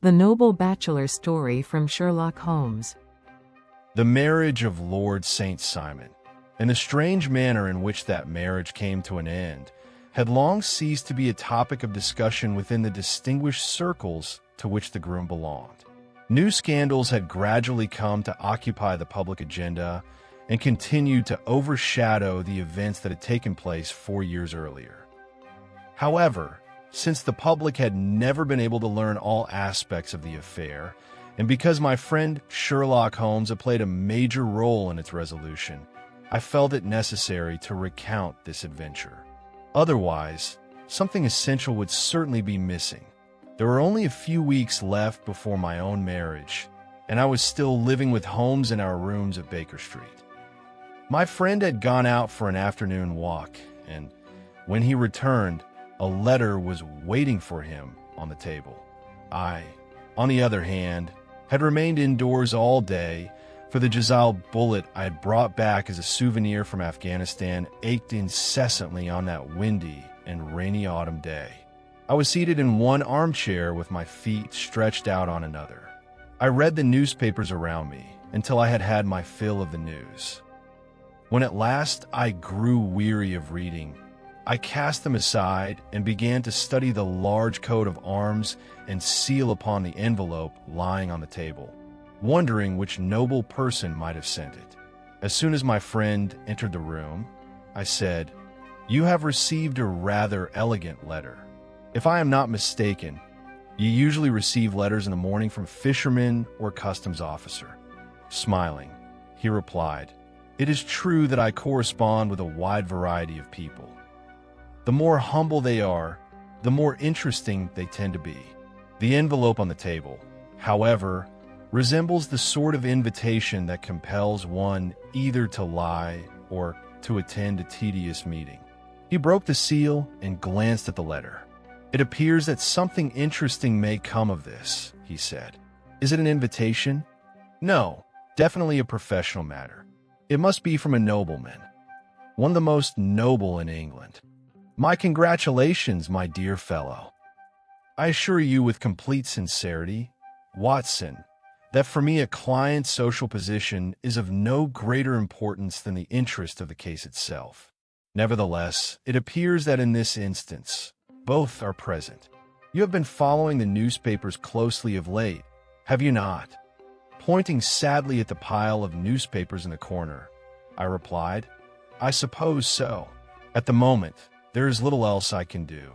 The Noble Bachelor story from Sherlock Holmes. The marriage of Lord St. Simon, and the strange manner in which that marriage came to an end, had long ceased to be a topic of discussion within the distinguished circles to which the groom belonged. New scandals had gradually come to occupy the public agenda and continued to overshadow the events that had taken place 4 years earlier. However, since the public had never been able to learn all aspects of the affair, and because my friend Sherlock Holmes had played a major role in its resolution, I felt it necessary to recount this adventure. Otherwise, something essential would certainly be missing. There were only a few weeks left before my own marriage, and I was still living with Holmes in our rooms at Baker Street. My friend had gone out for an afternoon walk, and when he returned, a letter was waiting for him on the table. I, on the other hand, had remained indoors all day, for the Jazal bullet I had brought back as a souvenir from Afghanistan ached incessantly on that windy and rainy autumn day. I was seated in one armchair with my feet stretched out on another. I read the newspapers around me until I had had my fill of the news. When at last I grew weary of reading, I cast them aside and began to study the large coat of arms and seal upon the envelope lying on the table, wondering which noble person might have sent it. As soon as my friend entered the room, I said, "You have received a rather elegant letter. If I am not mistaken, you usually receive letters in the morning from fishermen or customs officer." Smiling, he replied, "It is true that I correspond with a wide variety of people. The more humble they are, the more interesting they tend to be." The envelope on the table, however, resembles the sort of invitation that compels one either to lie or to attend a tedious meeting. He broke the seal and glanced at the letter. "It appears that something interesting may come of this," he said. "Is it an invitation?" "No, definitely a professional matter. It must be from a nobleman, one of the most noble in England. My congratulations, my dear fellow. I assure you with complete sincerity, Watson, that for me a client's social position is of no greater importance than the interest of the case itself. Nevertheless, it appears that in this instance, both are present. You have been following the newspapers closely of late, have you not?" Pointing sadly at the pile of newspapers in the corner, I replied, "I suppose so. At the moment, there is little else I can do."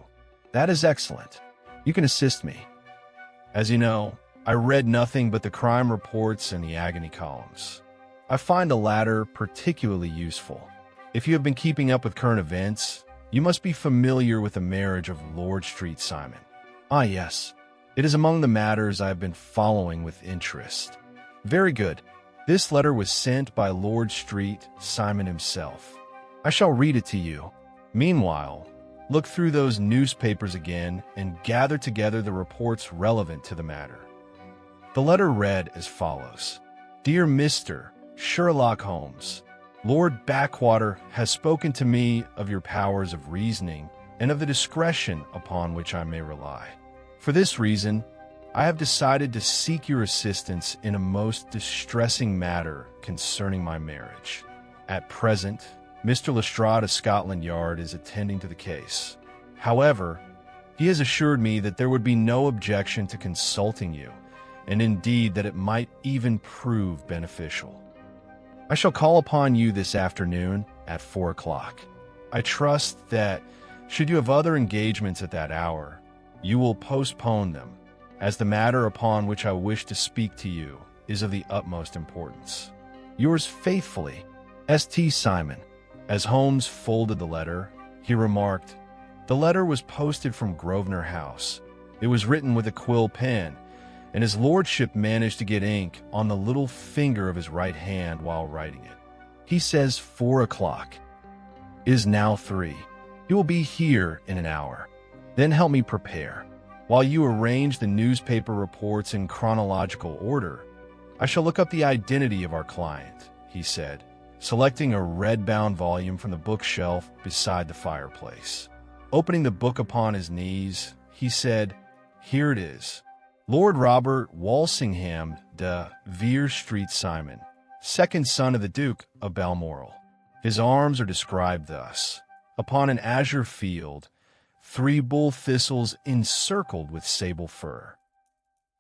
"That is excellent. You can assist me." As you know, I read nothing but the crime reports and the agony columns. I find the latter particularly useful. If you have been keeping up with current events, you must be familiar with the marriage of Lord St. Simon. "Ah, yes. It is among the matters I have been following with interest." "Very good. This letter was sent by Lord St. Simon himself. I shall read it to you. Meanwhile, look through those newspapers again and gather together the reports relevant to the matter." The letter read as follows: "Dear Mr. Sherlock Holmes, Lord Backwater has spoken to me of your powers of reasoning and of the discretion upon which I may rely. For this reason, I have decided to seek your assistance in a most distressing matter concerning my marriage. At present, Mr. Lestrade of Scotland Yard is attending to the case. However, he has assured me that there would be no objection to consulting you, and indeed that it might even prove beneficial. I shall call upon you this afternoon at 4 o'clock. I trust that, should you have other engagements at that hour, you will postpone them, as the matter upon which I wish to speak to you is of the utmost importance. Yours faithfully, S.T. Simon." As Holmes folded the letter, he remarked, "The letter was posted from Grosvenor House. It was written with a quill pen, and his lordship managed to get ink on the little finger of his right hand while writing it. He says 4 o'clock. It is now 3. He will be here in an hour. Then help me prepare. While you arrange the newspaper reports in chronological order, I shall look up the identity of our client," he said, selecting a red-bound volume from the bookshelf beside the fireplace. Opening the book upon his knees, he said, "Here it is. Lord Robert Walsingham de Vere Street Simon, second son of the Duke of Balmoral. His arms are described thus: upon an azure field, 3 bull thistles encircled with sable fur.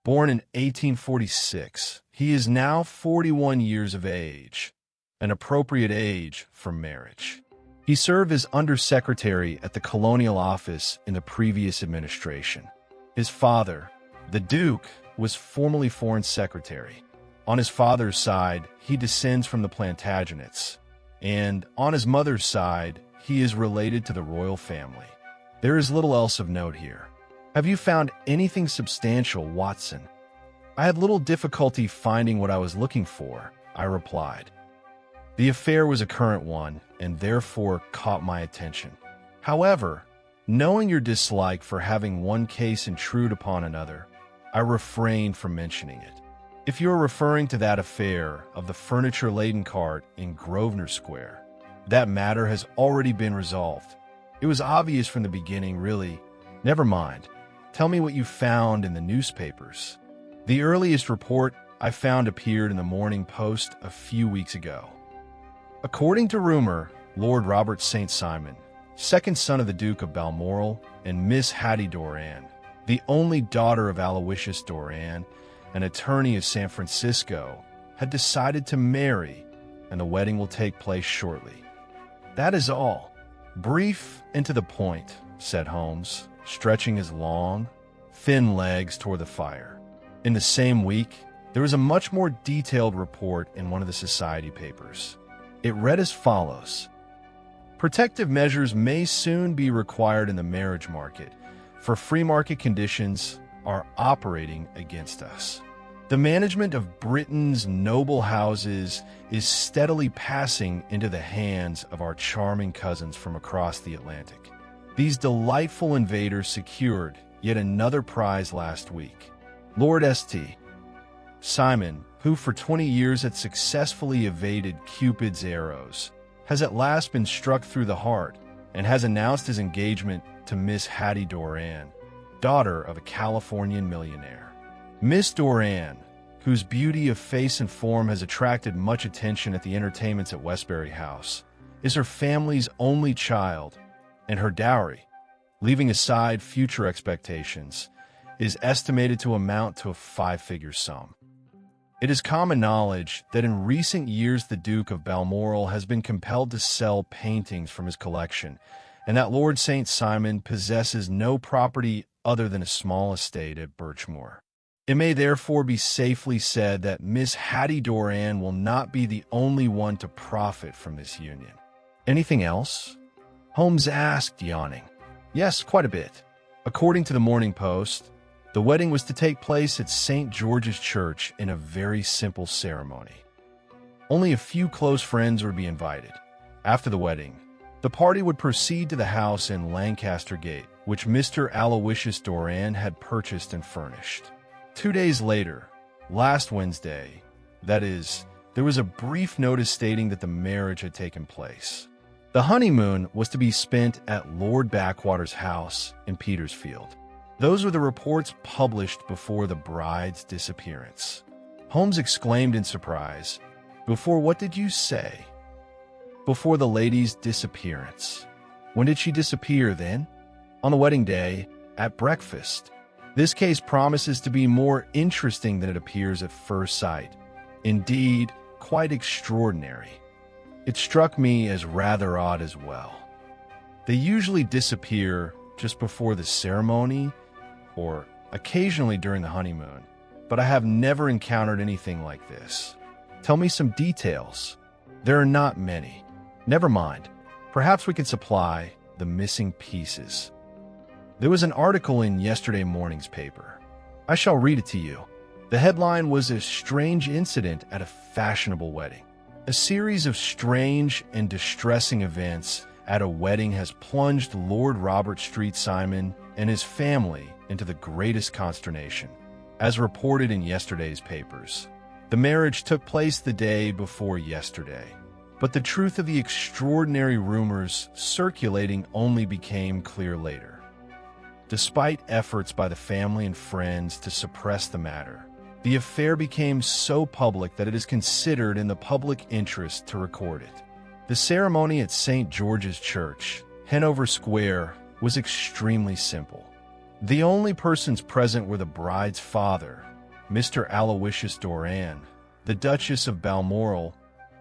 Born in 1846, he is now 41 years of age, an appropriate age for marriage. He served as undersecretary at the Colonial Office in the previous administration. His father, the Duke, was formerly Foreign Secretary. On his father's side, he descends from the Plantagenets, and on his mother's side, he is related to the royal family. There is little else of note here. Have you found anything substantial, Watson? I had little difficulty finding what I was looking for, I replied. The affair was a current one, and therefore caught my attention. However, knowing your dislike for having one case intrude upon another, I refrained from mentioning it. If you are referring to that affair of the furniture-laden cart in Grosvenor Square, that matter has already been resolved. It was obvious from the beginning, really. Never mind. Tell me what you found in the newspapers. The earliest report I found appeared in the Morning Post a few weeks ago. According to rumor, Lord Robert St. Simon, second son of the Duke of Balmoral, and Miss Hattie Doran, the only daughter of Aloysius Doran, an attorney of San Francisco, had decided to marry, and the wedding will take place shortly. That is all. Brief and to the point, said Holmes, stretching his long, thin legs toward the fire. In the same week, there was a much more detailed report in one of the society papers. It read as follows: protective measures may soon be required in the marriage market, for free market conditions are operating against us. The management of Britain's noble houses is steadily passing into the hands of our charming cousins from across the Atlantic. These delightful invaders secured yet another prize last week. Lord St. Simon, who for 20 years had successfully evaded Cupid's arrows, has at last been struck through the heart and has announced his engagement to Miss Hattie Doran, daughter of a Californian millionaire. Miss Doran, whose beauty of face and form has attracted much attention at the entertainments at Westbury House, is her family's only child, and her dowry, leaving aside future expectations, is estimated to amount to a 5-figure sum. It is common knowledge that in recent years the Duke of Balmoral has been compelled to sell paintings from his collection, and that Lord St. Simon possesses no property other than a small estate at Birchmoor. It may therefore be safely said that Miss Hattie Doran will not be the only one to profit from this union. Anything else? Holmes asked, yawning. Yes, quite a bit. According to the Morning Post, the wedding was to take place at St. George's Church in a very simple ceremony. Only a few close friends would be invited. After the wedding, the party would proceed to the house in Lancaster Gate, which Mr. Aloysius Doran had purchased and furnished. 2 days later, last Wednesday, that is, there was a brief notice stating that the marriage had taken place. The honeymoon was to be spent at Lord Backwater's house in Petersfield. Those were the reports published before the bride's disappearance. Holmes exclaimed in surprise. Before what did you say? Before the lady's disappearance. When did she disappear, then? On the wedding day, at breakfast. This case promises to be more interesting than it appears at first sight. Indeed, quite extraordinary. It struck me as rather odd as well. They usually disappear just before the ceremony or occasionally during the honeymoon, but I have never encountered anything like this. Tell me some details. There are not many. Never mind. Perhaps we could supply the missing pieces. There was an article in yesterday morning's paper. I shall read it to you. The headline was "A Strange Incident at a Fashionable Wedding." A series of strange and distressing events at a wedding has plunged Lord Robert Street Simon and his family into the greatest consternation. As reported in yesterday's papers, the marriage took place the day before yesterday, but the truth of the extraordinary rumors circulating only became clear later. Despite efforts by the family and friends to suppress the matter, the affair became so public that it is considered in the public interest to record it. The ceremony at St. George's Church, Hanover Square, was extremely simple. The only persons present were the bride's father, Mr. Aloysius Doran, the Duchess of Balmoral,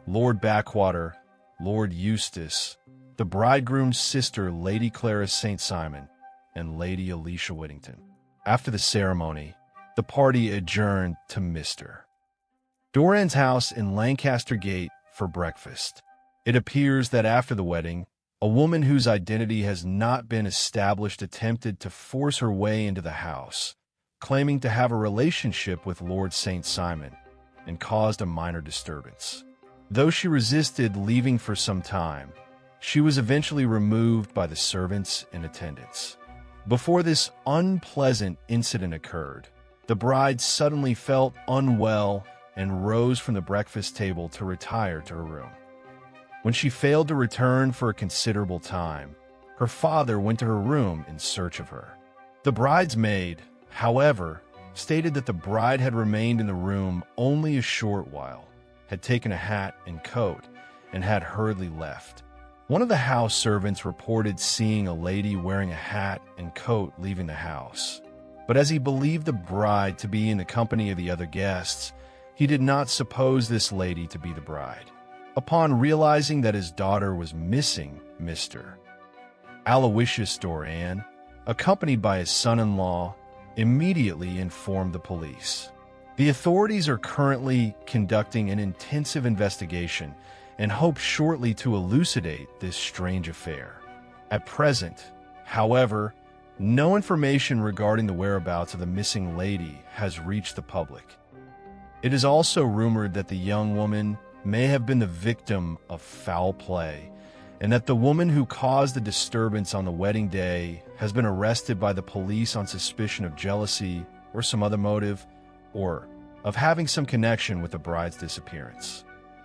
Lord Backwater, Lord Eustace, the bridegroom's sister, Lady Clara St. Simon, and Lady Alicia Whittington. After the ceremony, the party adjourned to Mr. Doran's house in Lancaster Gate for breakfast. It appears that after the wedding, a woman whose identity has not been established attempted to force her way into the house, claiming to have a relationship with Lord St. Simon, and caused a minor disturbance. Though she resisted leaving for some time, she was eventually removed by the servants in attendance. Before this unpleasant incident occurred, the bride suddenly felt unwell and rose from the breakfast table to retire to her room. When she failed to return for a considerable time, her father went to her room in search of her. The bridesmaid, however, stated that the bride had remained in the room only a short while, had taken a hat and coat, and had hurriedly left. One of the house servants reported seeing a lady wearing a hat and coat leaving the house. But as he believed the bride to be in the company of the other guests, he did not suppose this lady to be the bride. Upon realizing that his daughter was missing, Mr. Aloysius Doran, accompanied by his son-in-law, immediately informed the police. The authorities are currently conducting an intensive investigation and hope shortly to elucidate this strange affair. At present, however, no information regarding the whereabouts of the missing lady has reached the public. It is also rumored that the young woman may have been the victim of foul play, and that the woman who caused the disturbance on the wedding day has been arrested by the police on suspicion of jealousy or some other motive, or of having some connection with the bride's disappearance.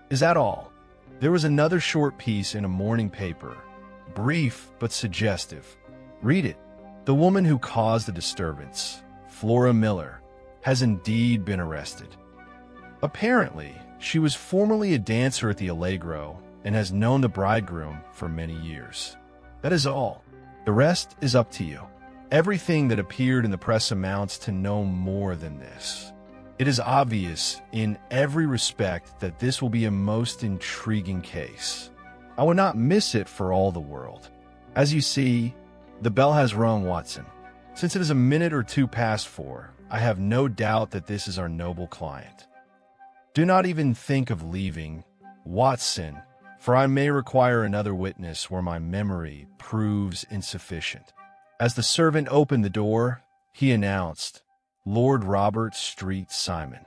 Is that all? There was another short piece in a morning paper, brief but suggestive. Read it. The woman who caused the disturbance, Flora Miller, has indeed been arrested. Apparently, she was formerly a dancer at the Allegro and has known the bridegroom for many years. That is all. The rest is up to you. Everything that appeared in the press amounts to no more than this. It is obvious in every respect that this will be a most intriguing case. I would not miss it for all the world. As you see, the bell has rung, Watson. Since it is a minute or two past 4, I have no doubt that this is our noble client. Do not even think of leaving, Watson, for I may require another witness where my memory proves insufficient. As the servant opened the door, he announced, Lord Robert Street Simon.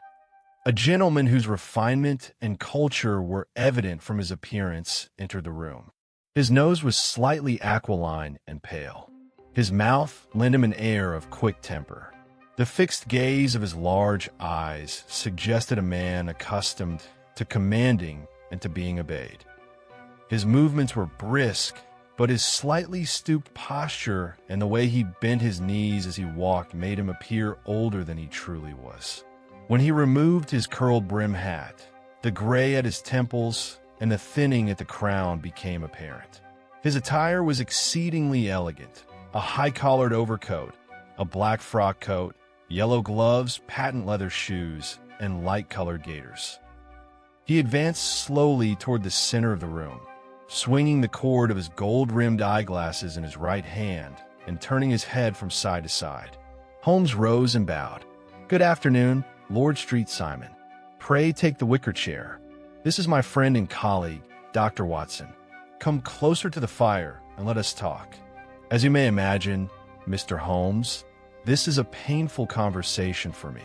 A gentleman whose refinement and culture were evident from his appearance entered the room. His nose was slightly aquiline and pale. His mouth lent him an air of quick temper. The fixed gaze of his large eyes suggested a man accustomed to commanding and to being obeyed. His movements were brisk, but his slightly stooped posture and the way he bent his knees as he walked made him appear older than he truly was. When he removed his curled brim hat, the gray at his temples and the thinning at the crown became apparent. His attire was exceedingly elegant: a high-collared overcoat, a black frock coat, yellow gloves, patent leather shoes, and light-colored gaiters. He advanced slowly toward the center of the room, swinging the cord of his gold-rimmed eyeglasses in his right hand and turning his head from side to side. Holmes rose and bowed. Good afternoon, Lord Street Simon. Pray take the wicker chair. This is my friend and colleague, Dr. Watson. Come closer to the fire and let us talk. As you may imagine, Mr. Holmes, this is a painful conversation for me.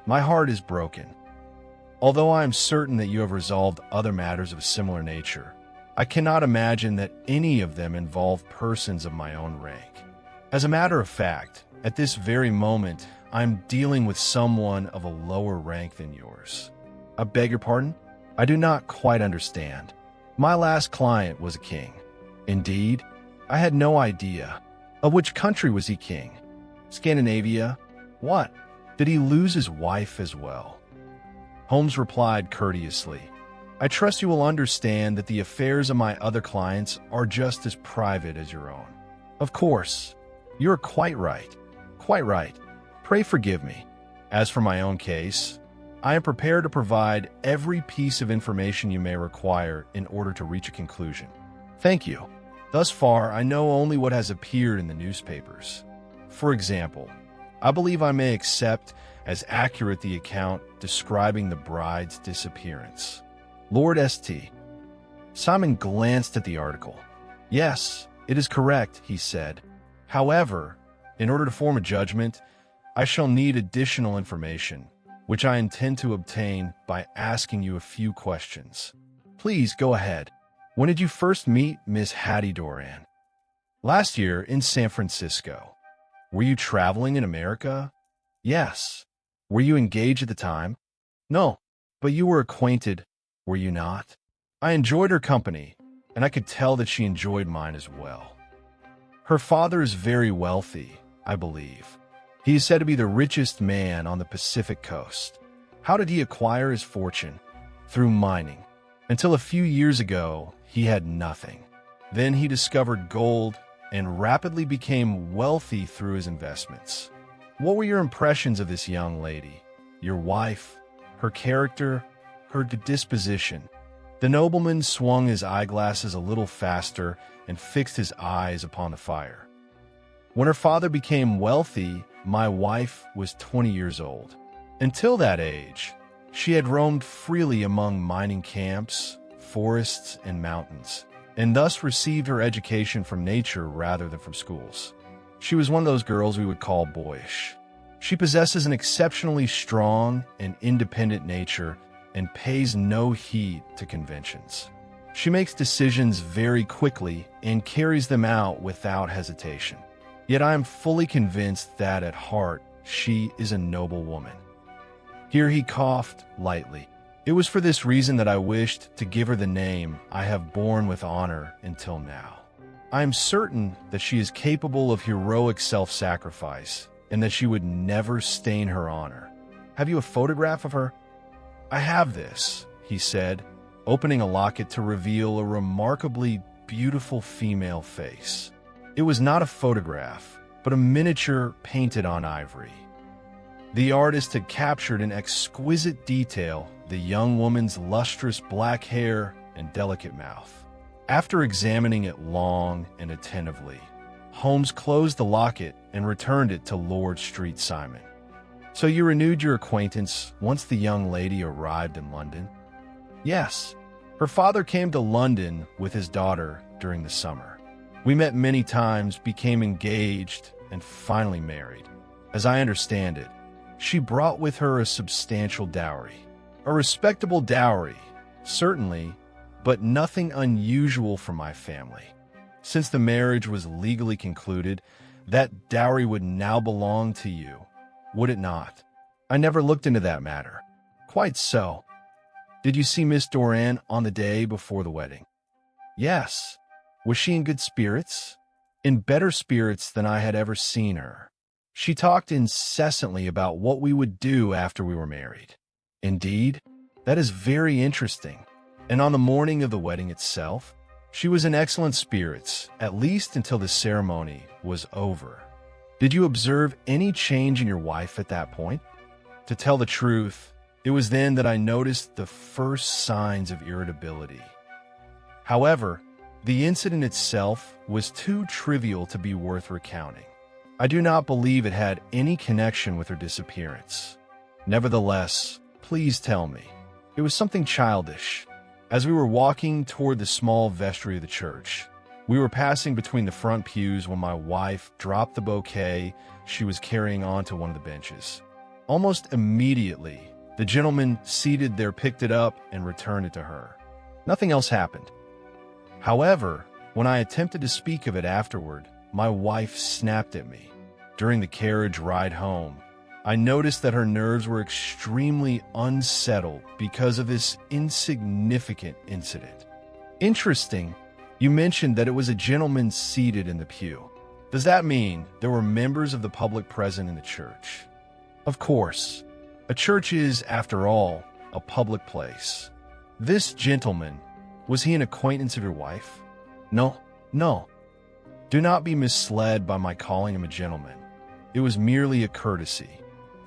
My heart is broken. Although I am certain that you have resolved other matters of a similar nature, I cannot imagine that any of them involve persons of my own rank. As a matter of fact, at this very moment, I am dealing with someone of a lower rank than yours. I beg your pardon? I do not quite understand. My last client was a king. Indeed, I had no idea. Of which country was he king? Scandinavia? What? Did he lose his wife as well? Holmes replied courteously, I trust you will understand that the affairs of my other clients are just as private as your own. Of course. You are quite right. Quite right. Pray forgive me. As for my own case, I am prepared to provide every piece of information you may require in order to reach a conclusion. Thank you. Thus far, I know only what has appeared in the newspapers. For example, I believe I may accept as accurate the account describing the bride's disappearance. Lord St. Simon glanced at the article. Yes, it is correct, he said. However, in order to form a judgment, I shall need additional information, which I intend to obtain by asking you a few questions. Please go ahead. When did you first meet Miss Hattie Doran? Last year in San Francisco. Were you traveling in America? Yes. Were you engaged at the time? No, but you were acquainted, were you not? I enjoyed her company, and I could tell that she enjoyed mine as well. Her father is very wealthy, I believe. He is said to be the richest man on the Pacific coast. How did he acquire his fortune? Through mining. Until a few years ago, he had nothing. Then he discovered gold and rapidly became wealthy through his investments. What were your impressions of this young lady? Your wife, her character, her disposition? The nobleman swung his eyeglasses a little faster and fixed his eyes upon the fire. When her father became wealthy, my wife was 20 years old. Until that age, she had roamed freely among mining camps, forests, and mountains, and thus received her education from nature rather than from schools. She was one of those girls we would call boyish. She possesses an exceptionally strong and independent nature and pays no heed to conventions. She makes decisions very quickly and carries them out without hesitation. Yet I am fully convinced that at heart she is a noble woman. Here he coughed lightly. It was for this reason that I wished to give her the name I have borne with honor until now. I am certain that she is capable of heroic self-sacrifice and that she would never stain her honor. Have you a photograph of her? I have this, he said, opening a locket to reveal a remarkably beautiful female face. It was not a photograph, but a miniature painted on ivory. The artist had captured in exquisite detail the young woman's lustrous black hair and delicate mouth. After examining it long and attentively, Holmes closed the locket and returned it to Lord St. Simon. So you renewed your acquaintance once the young lady arrived in London? Yes. Her father came to London with his daughter during the summer. We met many times, became engaged, and finally married. As I understand it, she brought with her a substantial dowry. A respectable dowry, certainly, but nothing unusual for my family. Since the marriage was legally concluded, that dowry would now belong to you, would it not? I never looked into that matter. Quite so. Did you see Miss Doran on the day before the wedding? Yes. Was she in good spirits? In better spirits than I had ever seen her. She talked incessantly about what we would do after we were married. Indeed, that is very interesting. And on the morning of the wedding itself, she was in excellent spirits, at least until the ceremony was over. Did you observe any change in your wife at that point? To tell the truth, it was then that I noticed the first signs of irritability. However, the incident itself was too trivial to be worth recounting. I do not believe it had any connection with her disappearance. Nevertheless, please tell me. It was something childish. As we were walking toward the small vestry of the church, we were passing between the front pews when my wife dropped the bouquet she was carrying onto one of the benches. Almost immediately, the gentleman seated there picked it up and returned it to her. Nothing else happened. However, when I attempted to speak of it afterward, my wife snapped at me. During the carriage ride home, I noticed that her nerves were extremely unsettled because of this insignificant incident. Interesting, you mentioned that it was a gentleman seated in the pew. Does that mean there were members of the public present in the church? Of course. A church is, after all, a public place. This gentleman, was he an acquaintance of your wife? No, no. Do not be misled by my calling him a gentleman. It was merely a courtesy.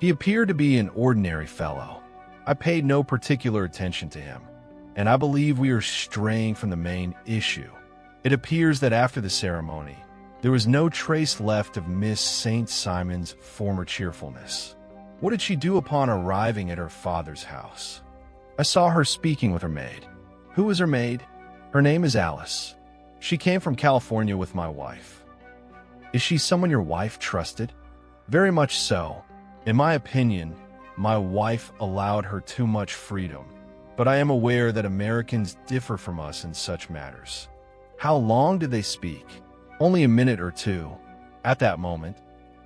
He appeared to be an ordinary fellow. I paid no particular attention to him, and I believe we are straying from the main issue. It appears that after the ceremony, there was no trace left of Miss St. Simon's former cheerfulness. What did she do upon arriving at her father's house? I saw her speaking with her maid. Who is her maid? Her name is Alice. She came from California with my wife. Is she someone your wife trusted? Very much so. In my opinion, my wife allowed her too much freedom, but I am aware that Americans differ from us in such matters. How long did they speak? Only a minute or two. At that moment,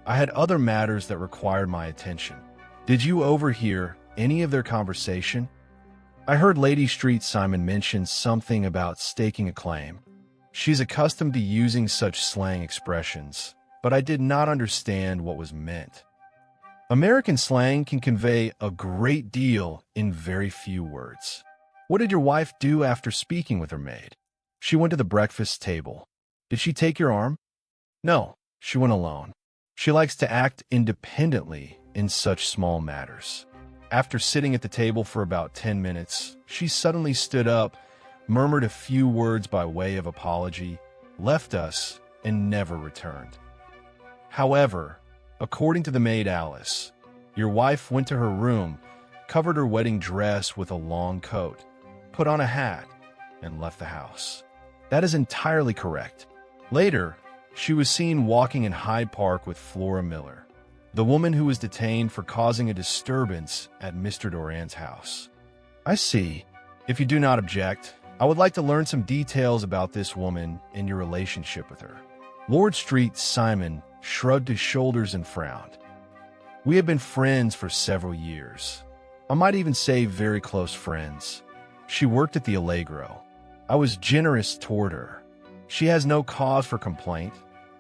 I had other matters that required my attention. Did you overhear any of their conversation? I heard Lady Street Simon mention something about staking a claim. She's accustomed to using such slang expressions, but I did not understand what was meant. American slang can convey a great deal in very few words. What did your wife do after speaking with her maid? She went to the breakfast table. Did she take your arm? No, she went alone. She likes to act independently in such small matters. After sitting at the table for about 10 minutes, she suddenly stood up, murmured a few words by way of apology, left us, and never returned. However, according to the maid Alice, your wife went to her room, covered her wedding dress with a long coat, put on a hat, and left the house. That is entirely correct. Later, she was seen walking in Hyde Park with Flora Miller, the woman who was detained for causing a disturbance at Mr. Doran's house. I see. If you do not object, I would like to learn some details about this woman and your relationship with her. Lord Street Simon shrugged his shoulders and frowned. We have been friends for several years. I might even say very close friends. She worked at the Allegro. I was generous toward her. She has no cause for complaint,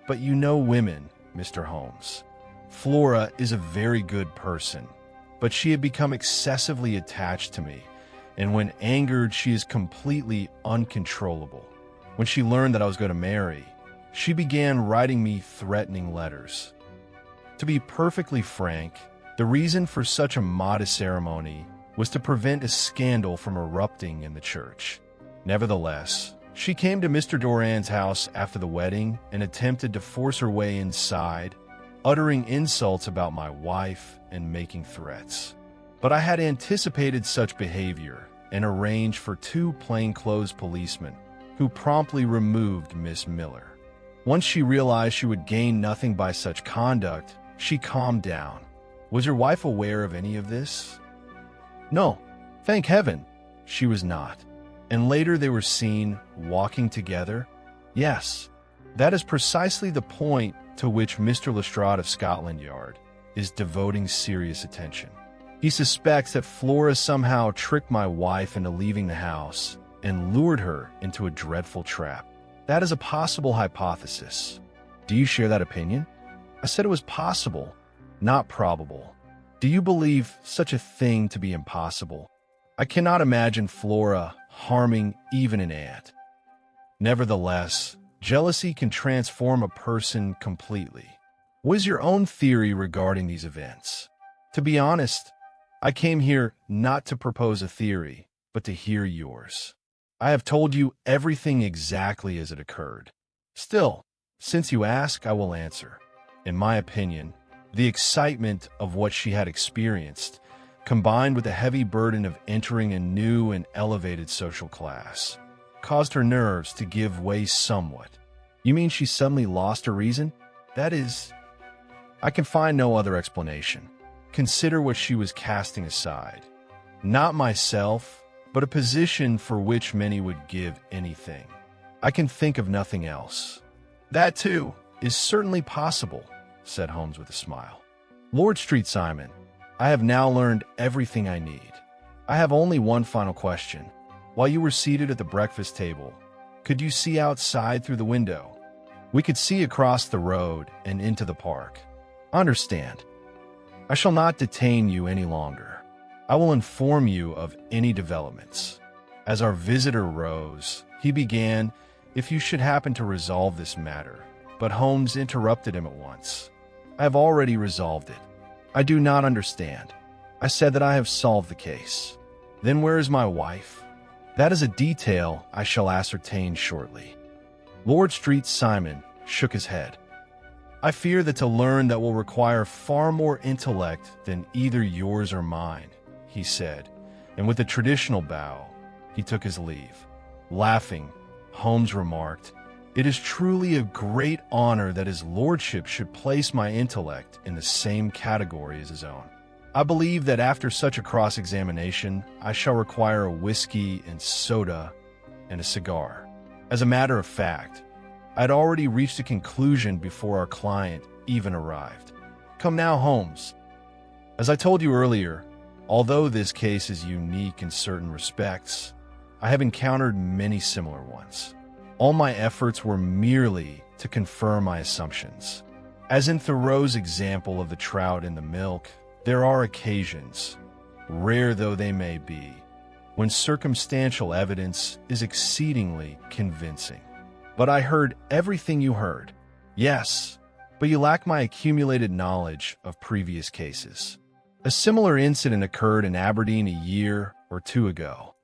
but you know women, Mr. Holmes. Flora is a very good person, but she had become excessively attached to me, and when angered, she is completely uncontrollable. When she learned that I was going to marry, she began writing me threatening letters. To be perfectly frank, the reason for such a modest ceremony was to prevent a scandal from erupting in the church. Nevertheless, she came to Mr. Doran's house after the wedding and attempted to force her way inside, uttering insults about my wife and making threats. But I had anticipated such behavior and arranged for 2 plainclothes policemen who promptly removed Miss Miller. Once she realized she would gain nothing by such conduct, she calmed down. Was your wife aware of any of this? No, thank heaven, she was not. And later they were seen walking together? Yes, that is precisely the point to which Mr. Lestrade of Scotland Yard is devoting serious attention. He suspects that Flora somehow tricked my wife into leaving the house and lured her into a dreadful trap. That is a possible hypothesis. Do you share that opinion? I said it was possible, not probable. Do you believe such a thing to be impossible? I cannot imagine Flora harming even an ant. Nevertheless, jealousy can transform a person completely. What is your own theory regarding these events? To be honest, I came here not to propose a theory, but to hear yours. I have told you everything exactly as it occurred. Still, since you ask, I will answer. In my opinion, the excitement of what she had experienced, combined with the heavy burden of entering a new and elevated social class, caused her nerves to give way somewhat. You mean she suddenly lost her reason? That is, I can find no other explanation. Consider what she was casting aside. Not myself, but a position for which many would give anything. I can think of nothing else. That, too, is certainly possible, said Holmes with a smile. Lord Street Simon, I have now learned everything I need. I have only one final question. While you were seated at the breakfast table, could you see outside through the window? We could see across the road and into the park. Understand. I shall not detain you any longer. I will inform you of any developments. As our visitor rose, he began, if you should happen to resolve this matter. But Holmes interrupted him at once. I have already resolved it. I do not understand. I said that I have solved the case. Then where is my wife? That is a detail I shall ascertain shortly. Lord St. Simon shook his head. I fear that to learn that will require far more intellect than either yours or mine, he said, and with a traditional bow, he took his leave. Laughing, Holmes remarked, "It is truly a great honor that his lordship should place my intellect in the same category as his own. I believe that after such a cross-examination, I shall require a whiskey and soda and a cigar." As a matter of fact, I had already reached a conclusion before our client even arrived. Come now, Holmes. As I told you earlier, although this case is unique in certain respects, I have encountered many similar ones. All my efforts were merely to confirm my assumptions. As in Thoreau's example of the trout in the milk, there are occasions, rare though they may be, when circumstantial evidence is exceedingly convincing. But I heard everything you heard. Yes, but you lack my accumulated knowledge of previous cases. A similar incident occurred in Aberdeen a year or two ago.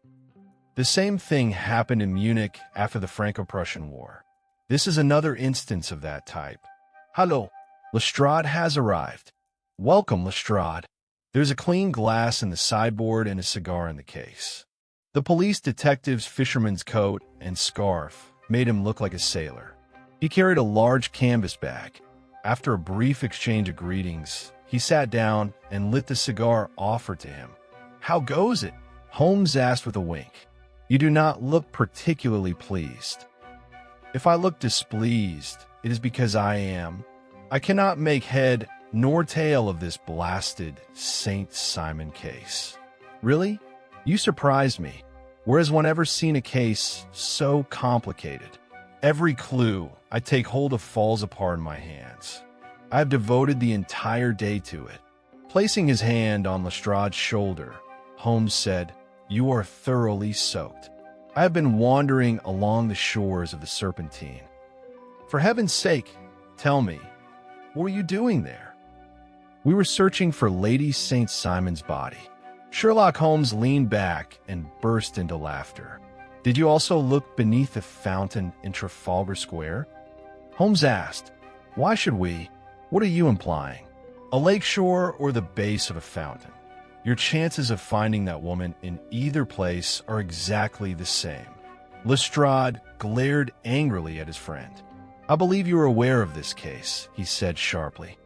The same thing happened in Munich after the Franco-Prussian War. This is another instance of that type. Hallo, Lestrade has arrived. Welcome, Lestrade. There's a clean glass in the sideboard and a cigar in the case. The police detective's fisherman's coat and scarf made him look like a sailor. He carried a large canvas bag. After a brief exchange of greetings, he sat down and lit the cigar offered to him. "How goes it?" Holmes asked with a wink. "You do not look particularly pleased." "If I look displeased, it is because I cannot make head nor tail of this blasted St. Simon case." "Really? You surprised me. Where has one ever seen a case so complicated? Every clue I take hold of falls apart in my hands. I have devoted the entire day to it." Placing his hand on Lestrade's shoulder, Holmes said, "You are thoroughly soaked. I have been wandering along the shores of the Serpentine. For heaven's sake, tell me, what were you doing there?" "We were searching for Lady St. Simon's body." Sherlock Holmes leaned back and burst into laughter. "Did you also look beneath the fountain in Trafalgar Square?" Holmes asked. "Why should we? What are you implying? A lakeshore or the base of a fountain? Your chances of finding that woman in either place are exactly the same." Lestrade glared angrily at his friend. "I believe you are aware of this case," he said sharply.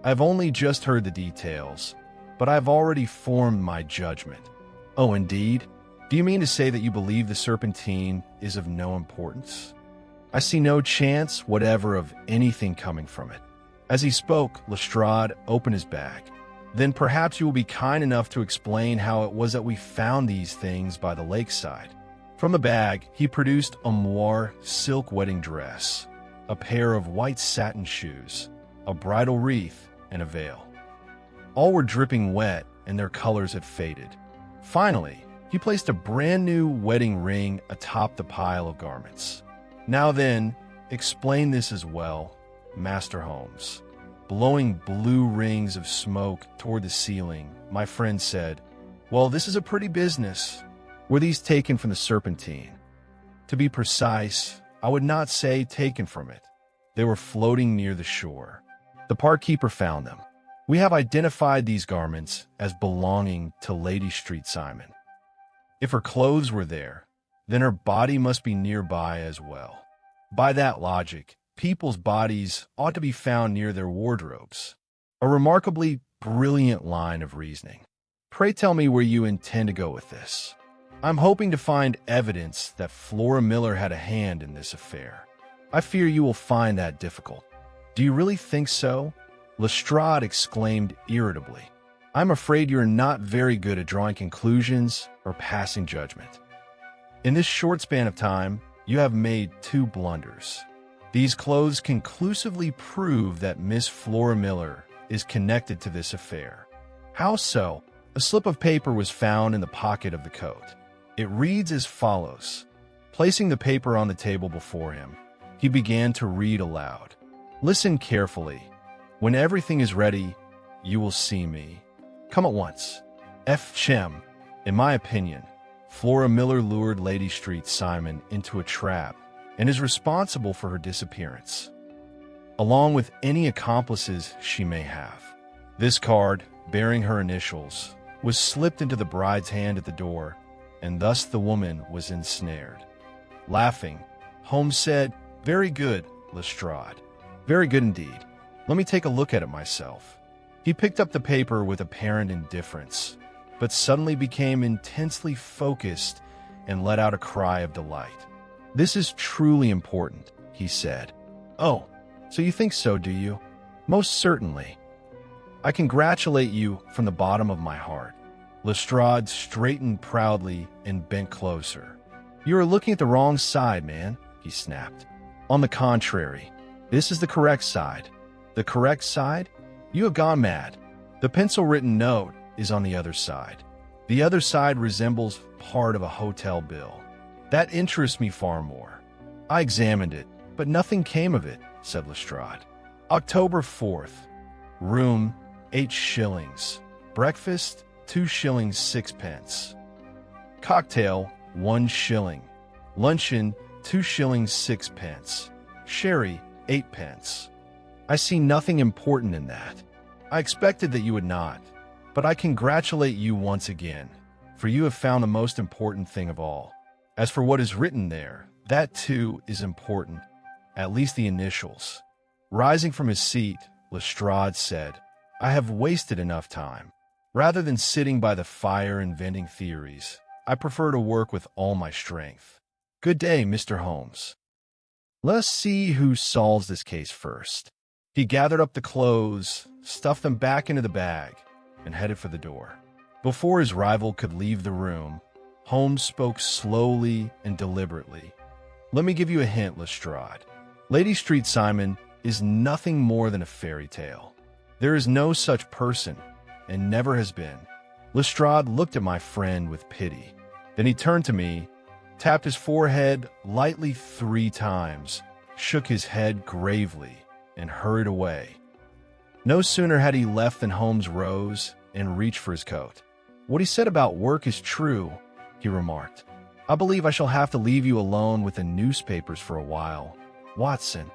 "I have only just heard the details, but I have already formed my judgment." "Oh, indeed? Do you mean to say that you believe the Serpentine is of no importance?" "I see no chance whatever of anything coming from it." As he spoke, Lestrade opened his bag. "Then perhaps you will be kind enough to explain how it was that we found these things by the lakeside." From the bag, he produced a moire silk wedding dress, a pair of white satin shoes, a bridal wreath, and a veil. All were dripping wet, and their colors had faded. Finally, he placed a brand-new wedding ring atop the pile of garments. "Now then, explain this as well, Master Holmes." Blowing blue rings of smoke toward the ceiling, my friend said, "Well, this is a pretty business. Were these taken from the Serpentine?" "To be precise, I would not say taken from it. They were floating near the shore. The park keeper found them. We have identified these garments as belonging to Lady St. Simon. If her clothes were there, then her body must be nearby as well. By that logic, people's bodies ought to be found near their wardrobes. A remarkably brilliant line of reasoning. Pray tell me where you intend to go with this." "I'm hoping to find evidence that Flora Miller had a hand in this affair. I fear you will find that difficult." "Do you really think so?" Lestrade exclaimed irritably. "I'm afraid you're not very good at drawing conclusions or passing judgment. In this short span of time, you have made 2 blunders. These clothes conclusively prove that Miss Flora Miller is connected to this affair. How so? A slip of paper was found in the pocket of the coat. It reads as follows. Placing the paper on the table before him, he began to read aloud. Listen carefully. When everything is ready, you will see me. Come at once. F. Chem. In my opinion, Flora Miller lured Lady Street Simon into a trap and is responsible for her disappearance, along with any accomplices she may have. This card, bearing her initials, was slipped into the bride's hand at the door, and thus the woman was ensnared. Laughing, Holmes said, "Very good, Lestrade. Very good indeed. Let me take a look at it myself." He picked up the paper with apparent indifference, but suddenly became intensely focused and let out a cry of delight. "This is truly important," he said. "Oh, so you think so, do you?" "Most certainly. I congratulate you from the bottom of my heart." Lestrade straightened proudly and bent closer. "You are looking at the wrong side, man," he snapped. "On the contrary, this is the correct side." "The correct side? You have gone mad. The pencil-written note is on the other side. The other side resembles part of a hotel bill. That interests me far more." "I examined it, but nothing came of it," said Lestrade. "October 4th. Room, 8 shillings. Breakfast, 2 shillings 6 pence. Cocktail, 1 shilling. Luncheon, 2 shillings 6 pence. Sherry, 8 pence. I see nothing important in that. I expected that you would not, but I congratulate you once again, for you have found the most important thing of all. As for what is written there, that too is important, at least the initials." Rising from his seat, Lestrade said, "I have wasted enough time. Rather than sitting by the fire inventing theories, I prefer to work with all my strength. Good day, Mr. Holmes. Let us see who solves this case first." He gathered up the clothes, stuffed them back into the bag, and headed for the door. Before his rival could leave the room, Holmes spoke slowly and deliberately. "Let me give you a hint, Lestrade. Lady Street Simon is nothing more than a fairy tale. There is no such person, and never has been." Lestrade looked at my friend with pity. Then he turned to me, tapped his forehead lightly 3 times, shook his head gravely, and hurried away. No sooner had he left than Holmes rose and reached for his coat. "What he said about work is true," he remarked. "I believe I shall have to leave you alone with the newspapers for a while, Watson."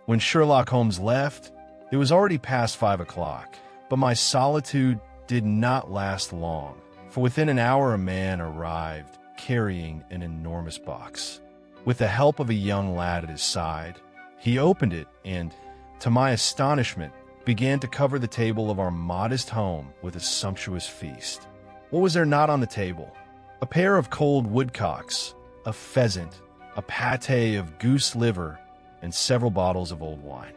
When Sherlock Holmes left, it was already past 5 o'clock, but my solitude did not last long, for within an hour a man arrived carrying an enormous box. With the help of a young lad at his side, he opened it and, to my astonishment, began to cover the table of our modest home with a sumptuous feast. What was there not on the table? A pair of cold woodcocks, a pheasant, a pâté of goose liver, and several bottles of old wine.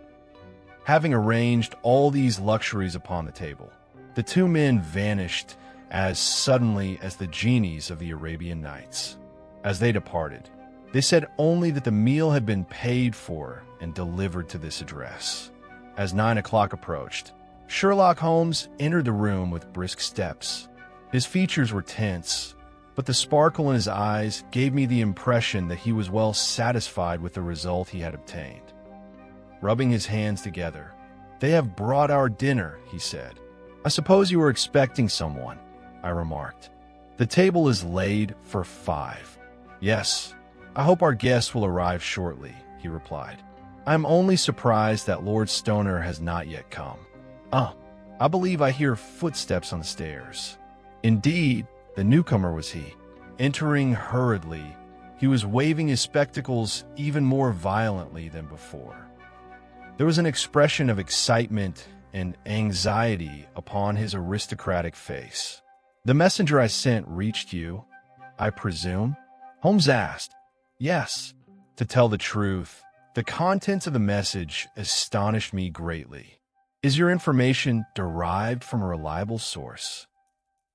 Having arranged all these luxuries upon the table, the 2 men vanished as suddenly as the genies of the Arabian Nights. As they departed, they said only that the meal had been paid for and delivered to this address. As 9 o'clock approached, Sherlock Holmes entered the room with brisk steps. His features were tense, but the sparkle in his eyes gave me the impression that he was well satisfied with the result he had obtained. Rubbing his hands together, "They have brought our dinner," he said. "I suppose you were expecting someone," I remarked. "The table is laid for 5. "Yes, I hope our guests will arrive shortly," he replied. "I am only surprised that Lord Stoner has not yet come. I believe I hear footsteps on the stairs." Indeed, the newcomer was he. Entering hurriedly, he was waving his spectacles even more violently than before. There was an expression of excitement and anxiety upon his aristocratic face. "The messenger I sent reached you, I presume?" Holmes asked. "Yes. To tell the truth, the contents of the message astonished me greatly." "Is your information derived from a reliable source?"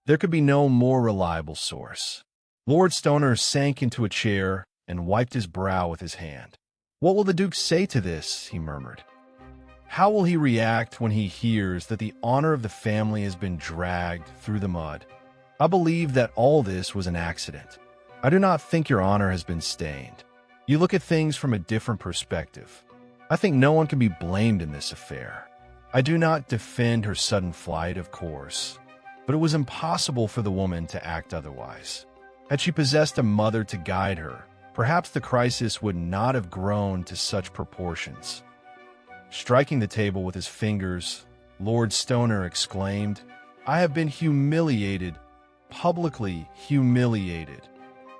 "There could be no more reliable source." Lord Stoner sank into a chair and wiped his brow with his hand. "What will the Duke say to this?" he murmured. "How will he react when he hears that the honor of the family has been dragged through the mud? I believe that all this was an accident. I do not think your honor has been stained. You look at things from a different perspective. I think no one can be blamed in this affair. I do not defend her sudden flight, of course, but it was impossible for the woman to act otherwise. Had she possessed a mother to guide her, perhaps the crisis would not have grown to such proportions." Striking the table with his fingers, Lord Stoner exclaimed, "I have been humiliated, publicly humiliated.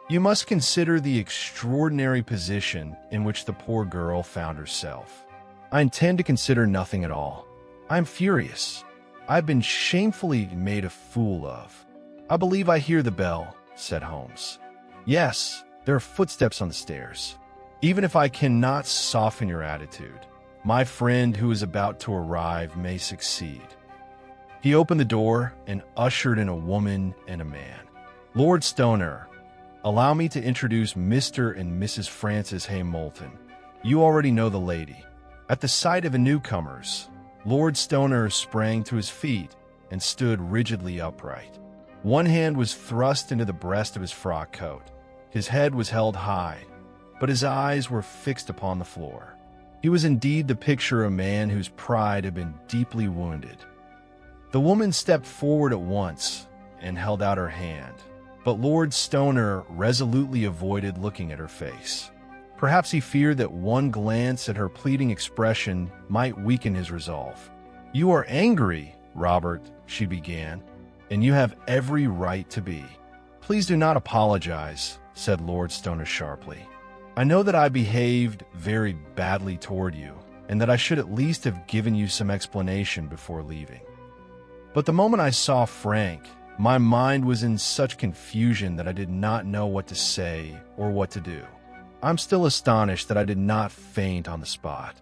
You must consider the extraordinary position in which the poor girl found herself." "I intend to consider nothing at all. I am furious. I have been shamefully made a fool of." "I believe I hear the bell," said Holmes. "Yes, there are footsteps on the stairs. Even if I cannot soften your attitude, my friend who is about to arrive may succeed." He opened the door and ushered in a woman and a man. "Lord Stoner, allow me to introduce Mr. and Mrs. Francis Hay Moulton. You already know the lady." At the sight of the newcomers, Lord Stoner sprang to his feet and stood rigidly upright. One hand was thrust into the breast of his frock coat. His head was held high, but his eyes were fixed upon the floor. He was indeed the picture of a man whose pride had been deeply wounded. The woman stepped forward at once and held out her hand, but Lord Stoner resolutely avoided looking at her face. Perhaps he feared that one glance at her pleading expression might weaken his resolve. "You are angry, Robert," she began, "and you have every right to be." "Please do not apologize," said Lord Stoner sharply. "I know that I behaved very badly toward you, and that I should at least have given you some explanation before leaving. But the moment I saw Frank, my mind was in such confusion that I did not know what to say or what to do. I'm still astonished that I did not faint on the spot.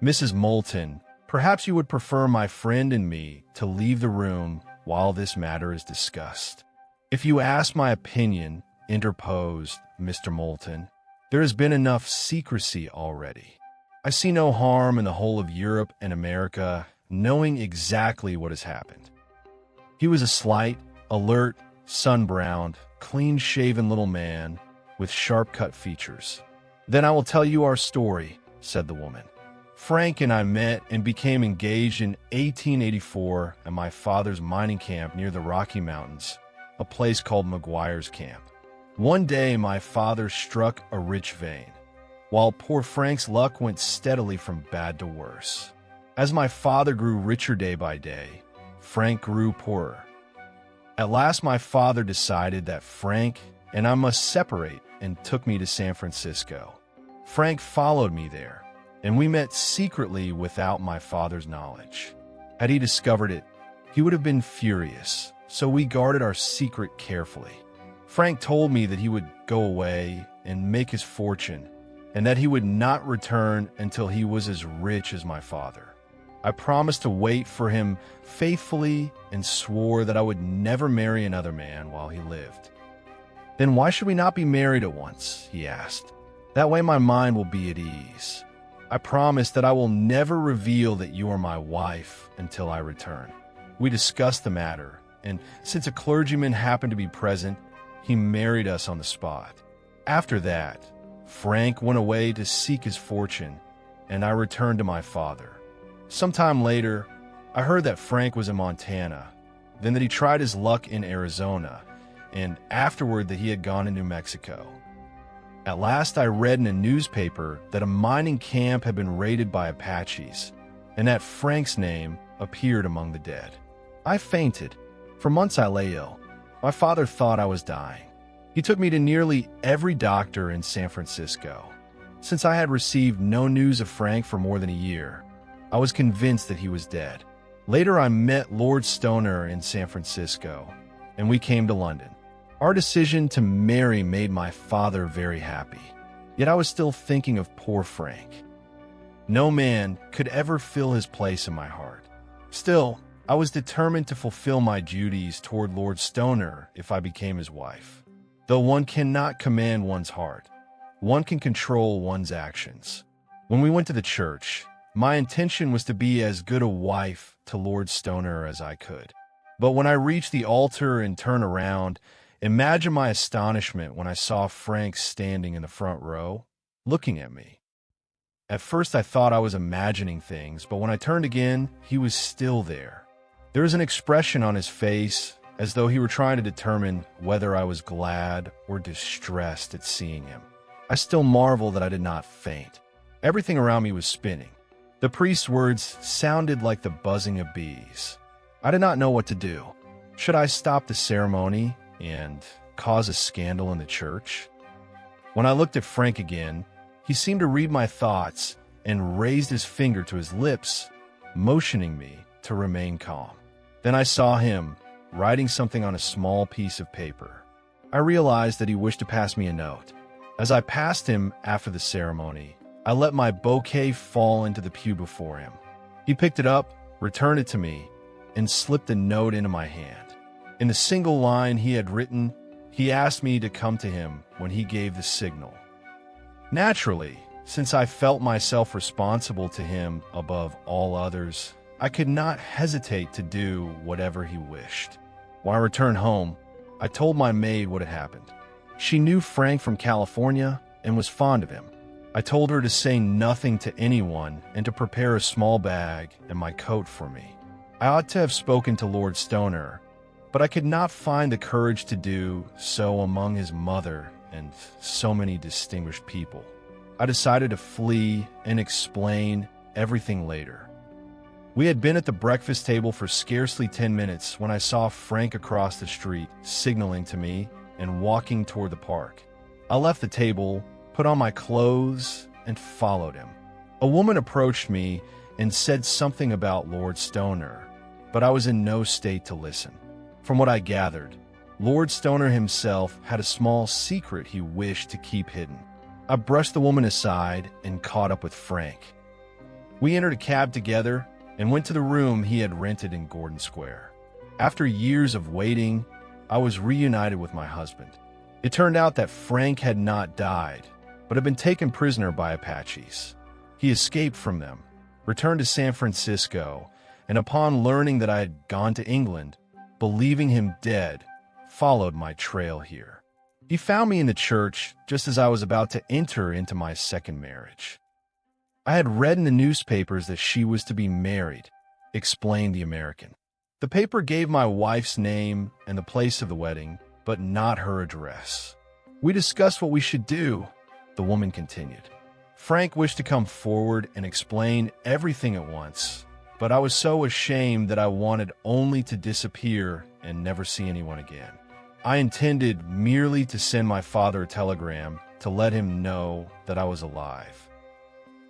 Mrs. Moulton, perhaps you would prefer my friend and me to leave the room while this matter is discussed." "If you ask my opinion," interposed Mr. Moulton, "there has been enough secrecy already. I see no harm in the whole of Europe and America knowing exactly what has happened." He was a slight, alert, sun-browned, clean-shaven little man with sharp-cut features. "Then I will tell you our story," said the woman. "Frank and I met and became engaged in 1884 at my father's mining camp near the Rocky Mountains, a place called McGuire's Camp. One day my father struck a rich vein, while poor Frank's luck went steadily from bad to worse. As my father grew richer day by day, Frank grew poorer. At last my father decided that Frank and I must separate and took me to San Francisco. Frank followed me there, and we met secretly without my father's knowledge. Had he discovered it, he would have been furious, so we guarded our secret carefully. Frank told me that he would go away and make his fortune, and that he would not return until he was as rich as my father. I promised to wait for him faithfully and swore that I would never marry another man while he lived. "Then why should we not be married at once?" he asked. "That way my mind will be at ease. I promise that I will never reveal that you are my wife until I return." We discussed the matter, and since a clergyman happened to be present, he married us on the spot. After that, Frank went away to seek his fortune, and I returned to my father. Some time later, I heard that Frank was in Montana, then that he tried his luck in Arizona, and afterward that he had gone to New Mexico. At last I read in a newspaper that a mining camp had been raided by Apaches, and that Frank's name appeared among the dead. I fainted. For months I lay ill. My father thought I was dying. He took me to nearly every doctor in San Francisco. Since I had received no news of Frank for more than a year, I was convinced that he was dead. Later I met Lord Stoner in San Francisco, and we came to London. Our decision to marry made my father very happy, yet I was still thinking of poor Frank. No man could ever fill his place in my heart. Still, I was determined to fulfill my duties toward Lord Stoner if I became his wife. Though one cannot command one's heart, one can control one's actions. When we went to the church, my intention was to be as good a wife to Lord Stoner as I could. But when I reached the altar and turned around, imagine my astonishment when I saw Frank standing in the front row, looking at me. At first I thought I was imagining things, but when I turned again, he was still there. There was an expression on his face as though he were trying to determine whether I was glad or distressed at seeing him. I still marvel that I did not faint. Everything around me was spinning. The priest's words sounded like the buzzing of bees. I did not know what to do. Should I stop the ceremony and cause a scandal in the church? When I looked at Frank again, he seemed to read my thoughts and raised his finger to his lips, motioning me to remain calm. Then I saw him writing something on a small piece of paper. I realized that he wished to pass me a note. As I passed him after the ceremony, I let my bouquet fall into the pew before him. He picked it up, returned it to me, and slipped the note into my hand. In the single line he had written, he asked me to come to him when he gave the signal. Naturally, since I felt myself responsible to him above all others, I could not hesitate to do whatever he wished. When I returned home, I told my maid what had happened. She knew Frank from California and was fond of him. I told her to say nothing to anyone and to prepare a small bag and my coat for me. I ought to have spoken to Lord Stoner, but I could not find the courage to do so among his mother and so many distinguished people. I decided to flee and explain everything later. We had been at the breakfast table for scarcely 10 minutes when I saw Frank across the street, signaling to me and walking toward the park. I left the table, put on my clothes, and followed him. A woman approached me and said something about Lord Stoner, but I was in no state to listen. From what I gathered, Lord Stoner himself had a small secret he wished to keep hidden. I brushed the woman aside and caught up with Frank. We entered a cab together and went to the room he had rented in Gordon Square. After years of waiting, I was reunited with my husband. It turned out that Frank had not died, but had been taken prisoner by Apaches. He escaped from them, returned to San Francisco, and upon learning that I had gone to England, believing him dead, followed my trail here. He found me in the church just as I was about to enter into my second marriage. I had read in the newspapers that she was to be married, explained the American. The paper gave my wife's name and the place of the wedding, but not her address. We discussed what we should do, the woman continued. Frank wished to come forward and explain everything at once, but I was so ashamed that I wanted only to disappear and never see anyone again. I intended merely to send my father a telegram to let him know that I was alive.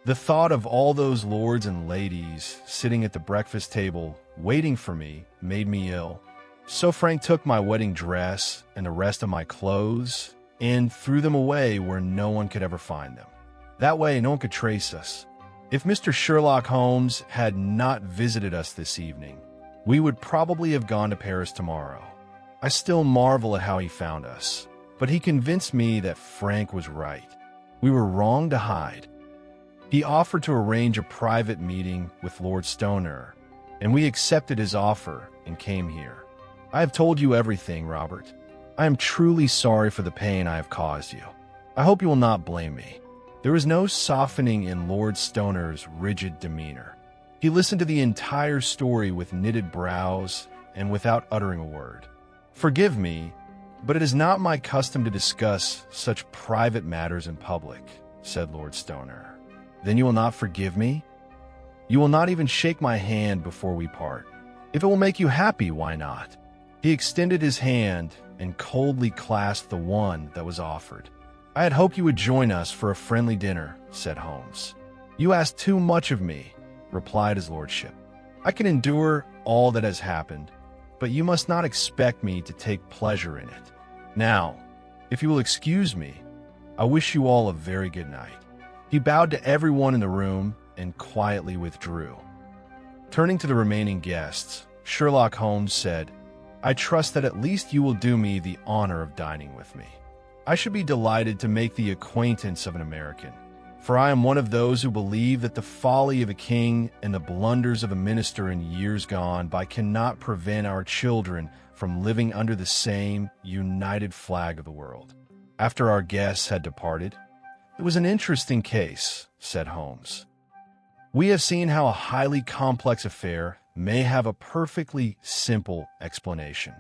The thought of all those lords and ladies sitting at the breakfast table waiting for me made me ill. So Frank took my wedding dress and the rest of my clothes and threw them away where no one could ever find them. That way, no one could trace us. If Mr. Sherlock Holmes had not visited us this evening, we would probably have gone to Paris tomorrow. I still marvel at how he found us, but he convinced me that Frank was right. We were wrong to hide. He offered to arrange a private meeting with Lord Stoner, and we accepted his offer and came here. I have told you everything, Robert. I am truly sorry for the pain I have caused you. I hope you will not blame me. There was no softening in Lord Stoner's rigid demeanor. He listened to the entire story with knitted brows and without uttering a word. Forgive me, but it is not my custom to discuss such private matters in public, said Lord Stoner. Then you will not forgive me? You will not even shake my hand before we part. If it will make you happy, why not? He extended his hand and coldly clasped the one that was offered. I had hoped you would join us for a friendly dinner, said Holmes. You ask too much of me, replied his lordship. I can endure all that has happened, but you must not expect me to take pleasure in it. Now, if you will excuse me, I wish you all a very good night. He bowed to everyone in the room and quietly withdrew. Turning to the remaining guests, Sherlock Holmes said, I trust that at least you will do me the honor of dining with me. I should be delighted to make the acquaintance of an American. For I am one of those who believe that the folly of a king and the blunders of a minister in years gone by cannot prevent our children from living under the same united flag of the world. After our guests had departed, "It was an interesting case," said Holmes. "We have seen how a highly complex affair may have a perfectly simple explanation.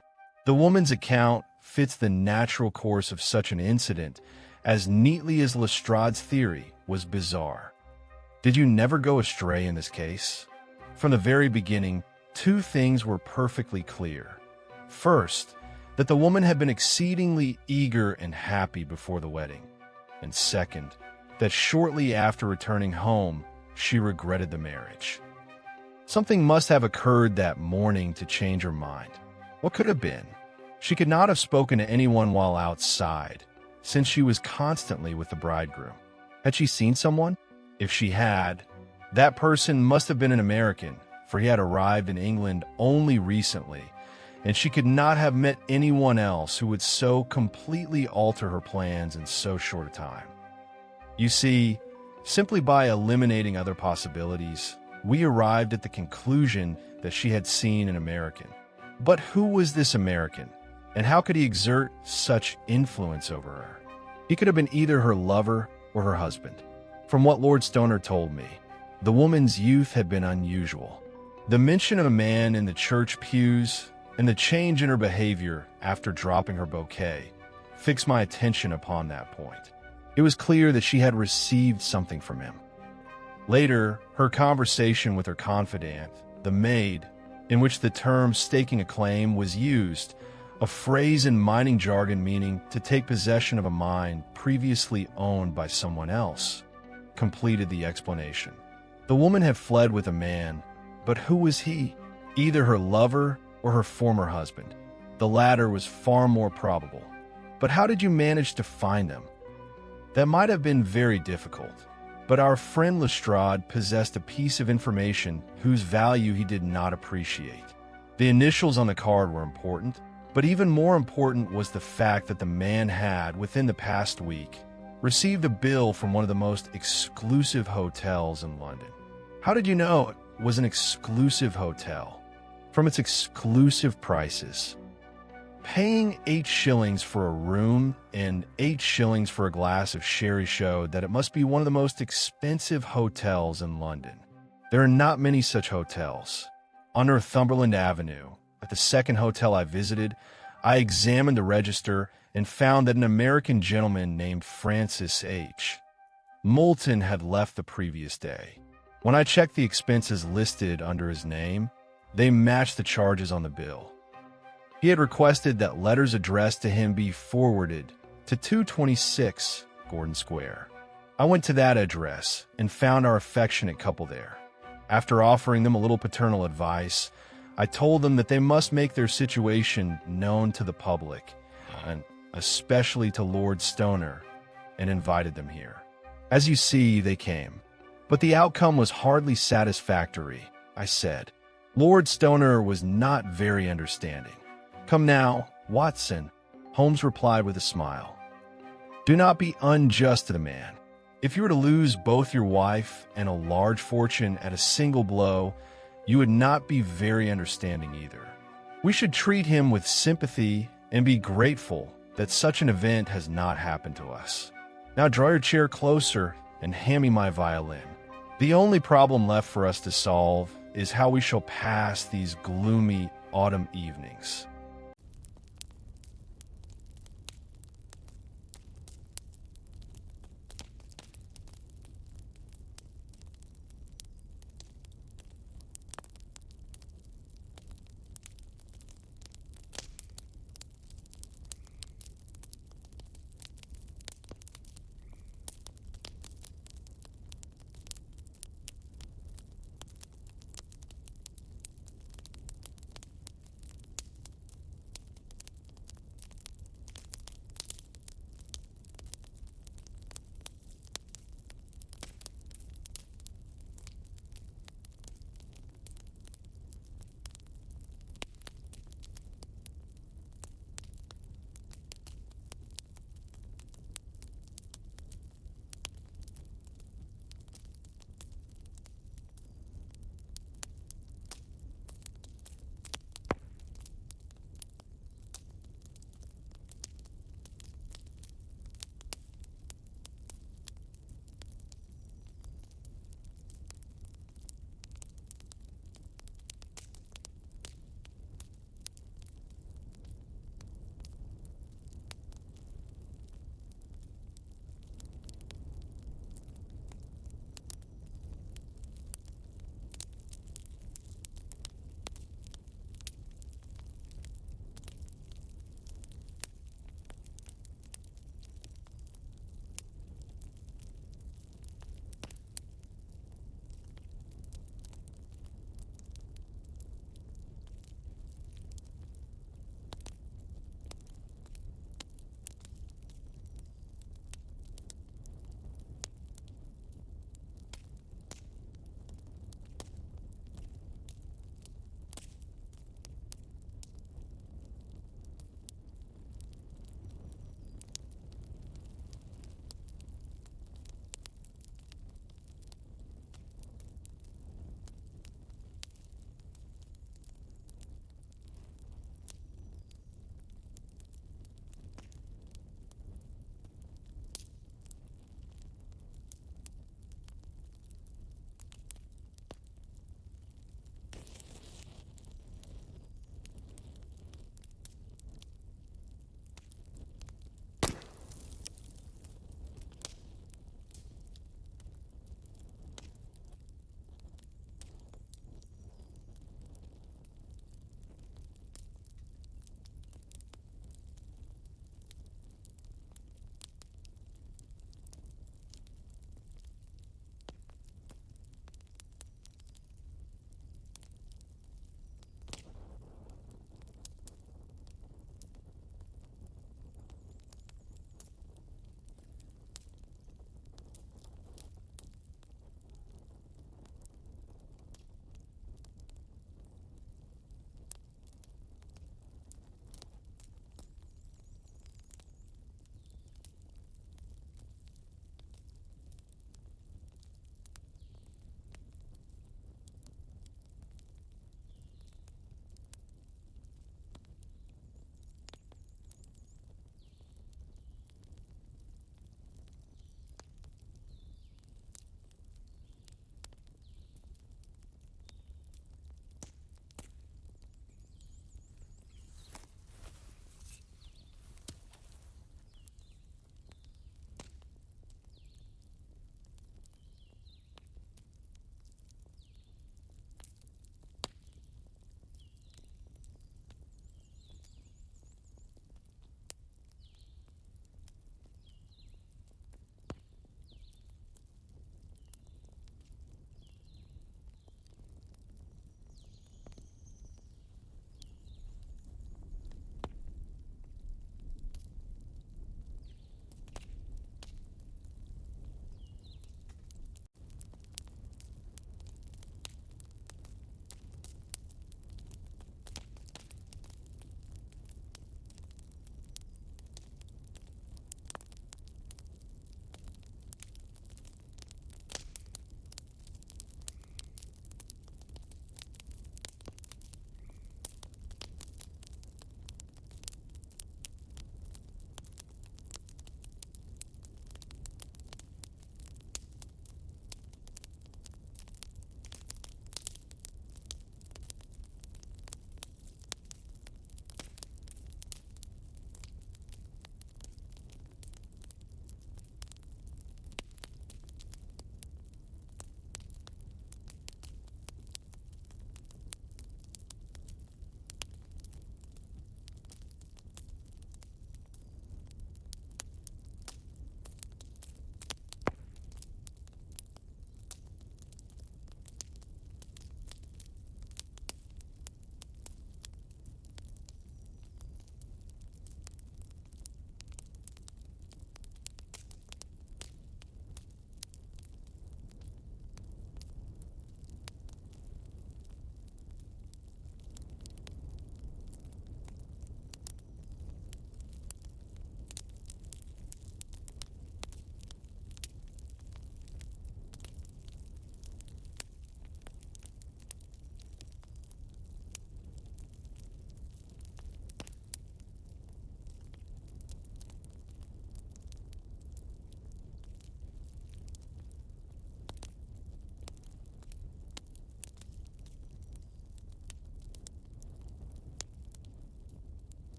The woman's account fits the natural course of such an incident as neatly as Lestrade's theory was bizarre. Did you never go astray in this case? From the very beginning, two things were perfectly clear. First, that the woman had been exceedingly eager and happy before the wedding. And second, that shortly after returning home, she regretted the marriage. Something must have occurred that morning to change her mind. What could have been? She could not have spoken to anyone while outside, since she was constantly with the bridegroom. Had she seen someone? If she had, that person must have been an American, for he had arrived in England only recently, and she could not have met anyone else who would so completely alter her plans in so short a time. You see, simply by eliminating other possibilities, we arrived at the conclusion that she had seen an American. But who was this American, and how could he exert such influence over her? He could have been either her lover or her husband. From what Lord Stoner told me, the woman's youth had been unusual. The mention of a man in the church pews and the change in her behavior after dropping her bouquet fixed my attention upon that point. It was clear that she had received something from him. Later, her conversation with her confidant, the maid, in which the term staking a claim was used, a phrase in mining jargon meaning to take possession of a mine previously owned by someone else, completed the explanation. The woman had fled with a man, but who was he? Either her lover or her former husband. The latter was far more probable. But how did you manage to find them? That might have been very difficult, but our friend Lestrade possessed a piece of information whose value he did not appreciate. The initials on the card were important, but even more important was the fact that the man had, within the past week, received a bill from one of the most exclusive hotels in London. How did you know it was an exclusive hotel? From its exclusive prices. Paying 8 shillings for a room and 8 shillings for a glass of sherry showed that it must be one of the most expensive hotels in London. There are not many such hotels. On Northumberland Avenue, at the second hotel I visited, I examined the register and found that an American gentleman named Francis H. Moulton had left the previous day. When I checked the expenses listed under his name, they matched the charges on the bill. He had requested that letters addressed to him be forwarded to 226 Gordon Square. I went to that address and found our affectionate couple there. After offering them a little paternal advice, I told them that they must make their situation known to the public, and especially to Lord Stoner, and invited them here. As you see, they came. But the outcome was hardly satisfactory, I said. Lord Stoner was not very understanding. "Come now, Watson," Holmes replied with a smile. "Do not be unjust to the man. If you were to lose both your wife and a large fortune at a single blow, you would not be very understanding either. We should treat him with sympathy and be grateful that such an event has not happened to us. Now draw your chair closer and hand me my violin. The only problem left for us to solve is how we shall pass these gloomy autumn evenings."